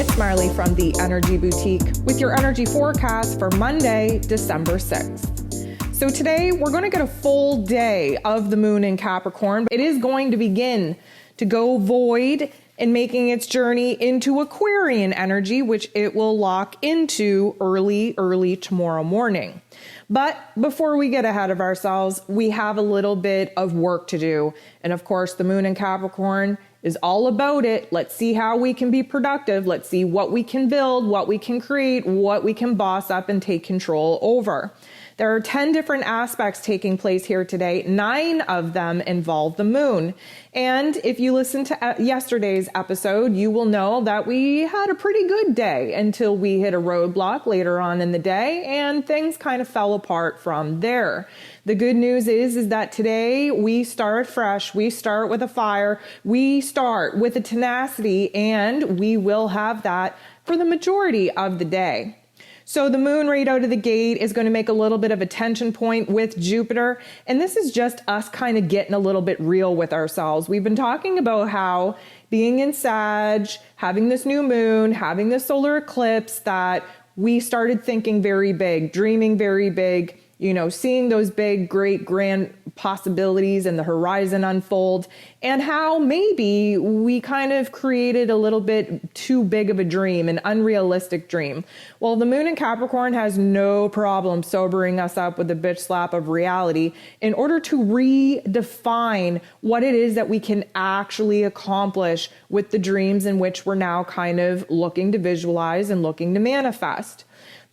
It's Marley from the Energy Boutique with your energy forecast for Monday, December 6th. So today we're going to get a full day of the moon in Capricorn. It is going to begin to go void and making its journey into Aquarian energy, which it will lock into early tomorrow morning. But before we get ahead of ourselves, we have a little bit of work to do. And of course, the moon in Capricorn is all about it. Let's see how we can be productive. Let's see what we can build, what we can create, what we can boss up and take control over. There are 10 different aspects taking place here today. 9 of them involve the moon. And if you listened to yesterday's episode, you will know that we had a pretty good day until we hit a roadblock later on in the day, and things kind of fell apart from there. The good news is that today we start fresh, we start with a fire, we start with a tenacity, and we will have that for the majority of the day. So the moon right out of the gate is going to make a little bit of a tension point with Jupiter. And this is just us kind of getting a little bit real with ourselves. We've been talking about how being in Sag, having this new moon, having this solar eclipse, that we started thinking very big, dreaming very big, seeing those big, great, grand possibilities and the horizon unfold, and how maybe we kind of created a little bit too big of a dream, an unrealistic dream. Well, the moon in Capricorn has no problem sobering us up with a bitch slap of reality in order to redefine what it is that we can actually accomplish with the dreams in which we're now kind of looking to visualize and looking to manifest.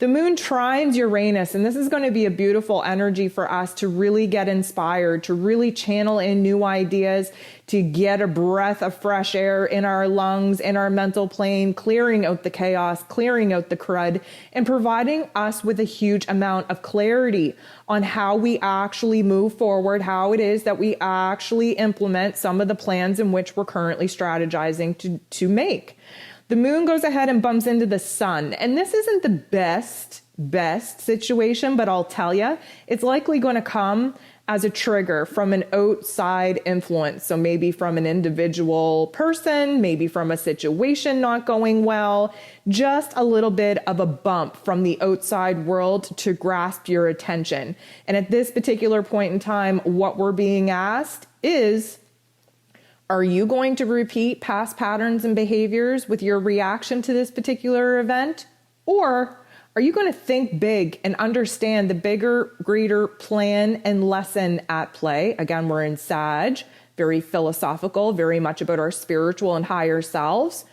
The moon trines Uranus, and this is going to be a beautiful energy for us to really get inspired, to really channel in new ideas, to get a breath of fresh air in our lungs, in our mental plane, clearing out the chaos, clearing out the crud, and providing us with a huge amount of clarity on how we actually move forward, how it is that we actually implement some of the plans in which we're currently strategizing to make. The moon goes ahead and bumps into the sun. And this isn't the best situation, but I'll tell you, it's likely going to come as a trigger from an outside influence. So maybe from an individual person, maybe from a situation not going well, just a little bit of a bump from the outside world to grasp your attention. And at this particular point in time, what we're being asked is, are you going to repeat past patterns and behaviors with your reaction to this particular event? Or are you going to think big and understand the bigger, greater plan and lesson at play? Again, we're in Sag, very philosophical, very much about our spiritual and higher selves.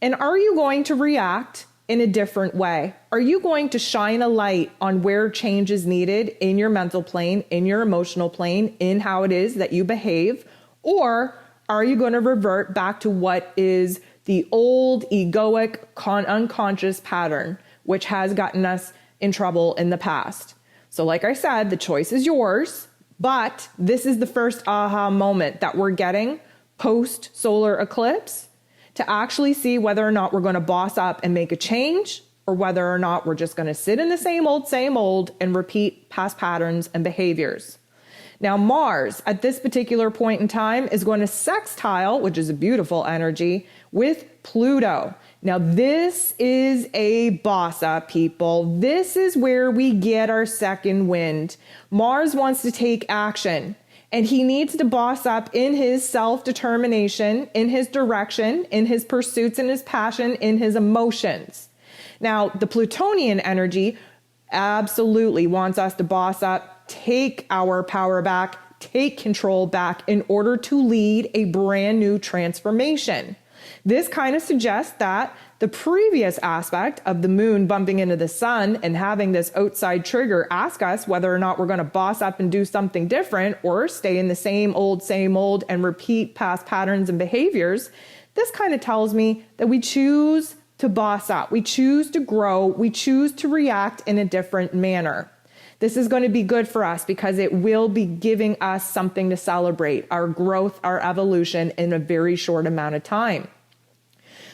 And are you going to react in a different way? Are you going to shine a light on where change is needed in your mental plane, in your emotional plane, in how it is that you behave? Or are you going to revert back to what is the old egoic unconscious pattern, which has gotten us in trouble in the past? So like I said, the choice is yours, but this is the first aha moment that we're getting post solar eclipse to actually see whether or not we're going to boss up and make a change, or whether or not we're just going to sit in the same old and repeat past patterns and behaviors. Now, Mars, at this particular point in time, is going to sextile, which is a beautiful energy, with Pluto. Now, this is a boss up, people. This is where we get our second wind. Mars wants to take action, and he needs to boss up in his self-determination, in his direction, in his pursuits, in his passion, in his emotions. Now, the Plutonian energy absolutely wants us to boss up, take our power back, take control back in order to lead a brand new transformation. This kind of suggests that the previous aspect of the moon bumping into the sun and having this outside trigger ask us whether or not we're going to boss up and do something different or stay in the same old and repeat past patterns and behaviors. This kind of tells me that we choose to boss up, we choose to grow, we choose to react in a different manner. This is going to be good for us because it will be giving us something to celebrate, our growth, our evolution in a very short amount of time.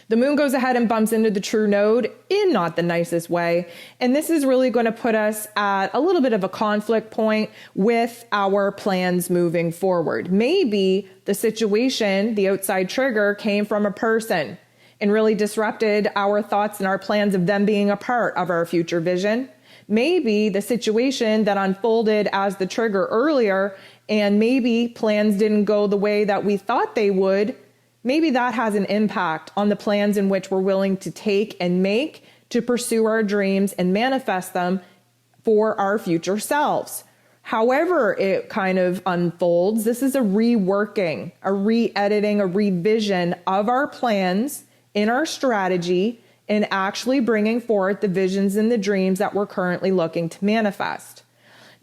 The moon goes ahead and bumps into the true node in not the nicest way. And this is really going to put us at a little bit of a conflict point with our plans moving forward. Maybe the situation, the outside trigger, came from a person. and really disrupted our thoughts and our plans of them being a part of our future vision. Maybe the situation that unfolded as the trigger earlier, and maybe plans didn't go the way that we thought they would, maybe that has an impact on the plans in which we're willing to take and make to pursue our dreams and manifest them for our future selves. However it kind of unfolds, this is a reworking, a re-editing, a revision of our plans in our strategy and actually bringing forth the visions and the dreams that we're currently looking to manifest.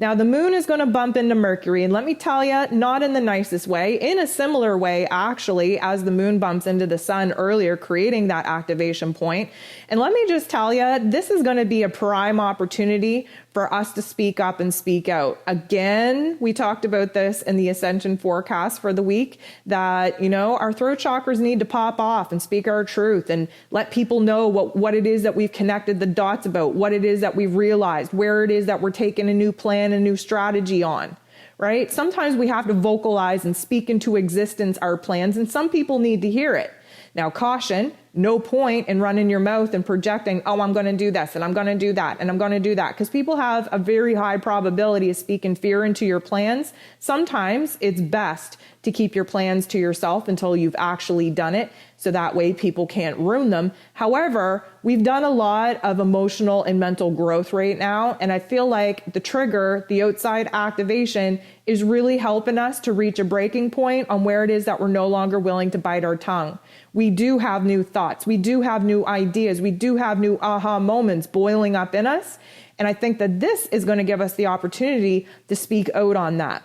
Now, the moon is going to bump into Mercury, and let me tell you, not in the nicest way, in a similar way, actually, as the moon bumps into the sun earlier, creating that activation point. And let me just tell you, this is going to be a prime opportunity for us to speak up and speak out. Again, we talked about this in the ascension forecast for the week, that, our throat chakras need to pop off and speak our truth and let people know what it is that we've connected the dots about, what it is that we've realized, where it is that we're taking a new plan, a new strategy on, right? Sometimes we have to vocalize and speak into existence our plans, and some people need to hear it. Now, caution, no point in running your mouth and projecting, oh, I'm going to do this and I'm going to do that and I'm going to do that, because people have a very high probability of speaking fear into your plans. Sometimes it's best to keep your plans to yourself until you've actually done it, so that way people can't ruin them. However, we've done a lot of emotional and mental growth right now, and I feel like the trigger, the outside activation, is really helping us to reach a breaking point on where it is that we're no longer willing to bite our tongue. We do have new thoughts. We do have new ideas. We do have new aha moments boiling up in us. And I think that this is going to give us the opportunity to speak out on that.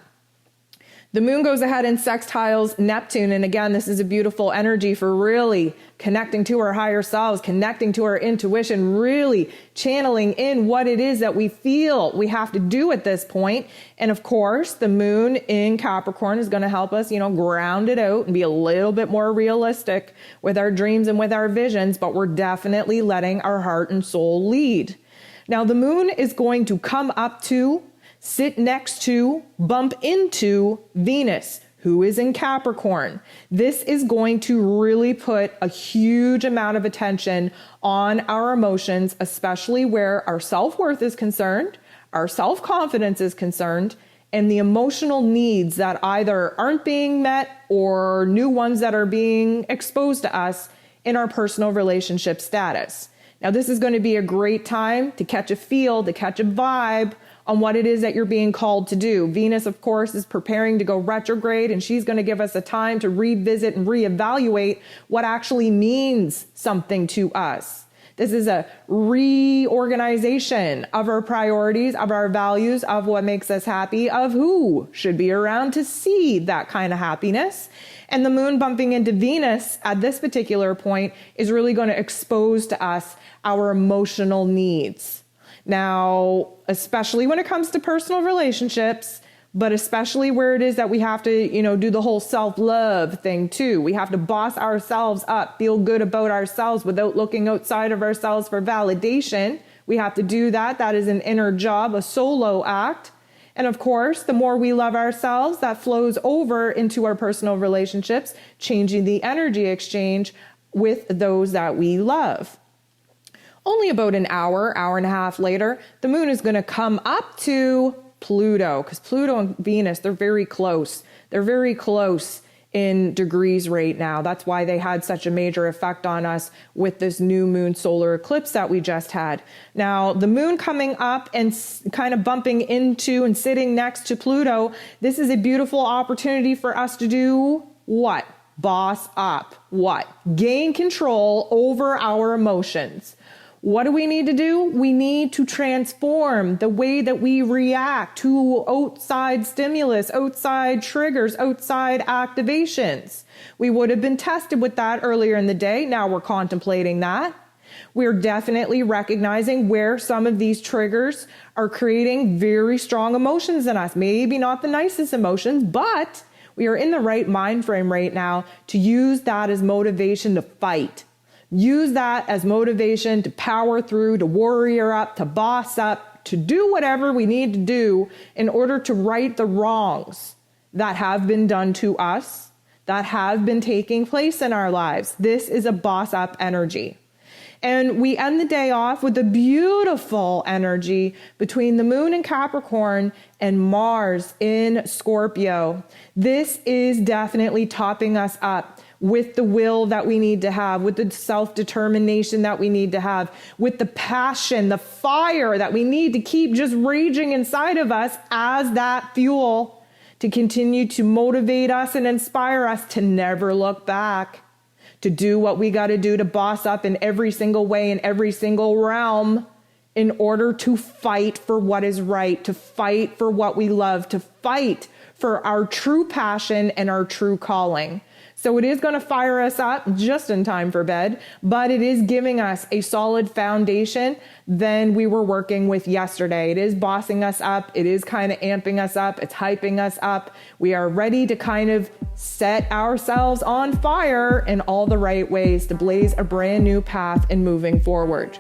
The moon goes ahead and sextiles Neptune. And again, this is a beautiful energy for really connecting to our higher selves, connecting to our intuition, really channeling in what it is that we feel we have to do at this point. And of course, the moon in Capricorn is going to help us, ground it out and be a little bit more realistic with our dreams and with our visions, but we're definitely letting our heart and soul lead. Now, the moon is going to come up to, sit next to, bump into Venus, who is in Capricorn. This is going to really put a huge amount of attention on our emotions, especially where our self-worth is concerned, our self-confidence is concerned, and the emotional needs that either aren't being met or new ones that are being exposed to us in our personal relationship status. Now, this is going to be a great time to catch a feel, to catch a vibe on what it is that you're being called to do. Venus, of course, is preparing to go retrograde, and she's going to give us a time to revisit and reevaluate what actually means something to us. This is a reorganization of our priorities, of our values, of what makes us happy, of who should be around to see that kind of happiness. And the moon bumping into Venus at this particular point is really going to expose to us our emotional needs. Now, especially when it comes to personal relationships, but especially where it is that we have to, do the whole self-love thing too. We have to boss ourselves up, feel good about ourselves without looking outside of ourselves for validation. We have to do that. That is an inner job, a solo act. And of course, the more we love ourselves, that flows over into our personal relationships, changing the energy exchange with those that we love. Only about an hour and a half later, the moon is going to come up to Pluto, because Pluto and Venus, they're very close. They're very close in degrees right now. That's why they had such a major effect on us with this new moon solar eclipse that we just had. Now, the moon coming up and kind of bumping into and sitting next to Pluto, this is a beautiful opportunity for us to do what? Boss up. What? Gain control over our emotions. What do we need to do? We need to transform the way that we react to outside stimulus, outside triggers, outside activations. We would have been tested with that earlier in the day. Now we're contemplating that. We're definitely recognizing where some of these triggers are creating very strong emotions in us. Maybe not the nicest emotions, but we are in the right mind frame right now to use that as motivation to fight. Use that as motivation to power through, to warrior up, to boss up, to do whatever we need to do in order to right the wrongs that have been done to us, that have been taking place in our lives. This is a boss up energy. And we end the day off with a beautiful energy between the moon in Capricorn and Mars in Scorpio. This is definitely topping us up with the will that we need to have, with the self-determination that we need to have, with the passion, the fire that we need to keep just raging inside of us as that fuel to continue to motivate us and inspire us to never look back, to do what we got to do to boss up in every single way, in every single realm, in order to fight for what is right, to fight for what we love, to fight for our true passion and our true calling. So it is going to fire us up just in time for bed, but it is giving us a solid foundation than we were working with yesterday. It is bossing us up. It is kind of amping us up. It's hyping us up. We are ready to kind of set ourselves on fire in all the right ways to blaze a brand new path in moving forward.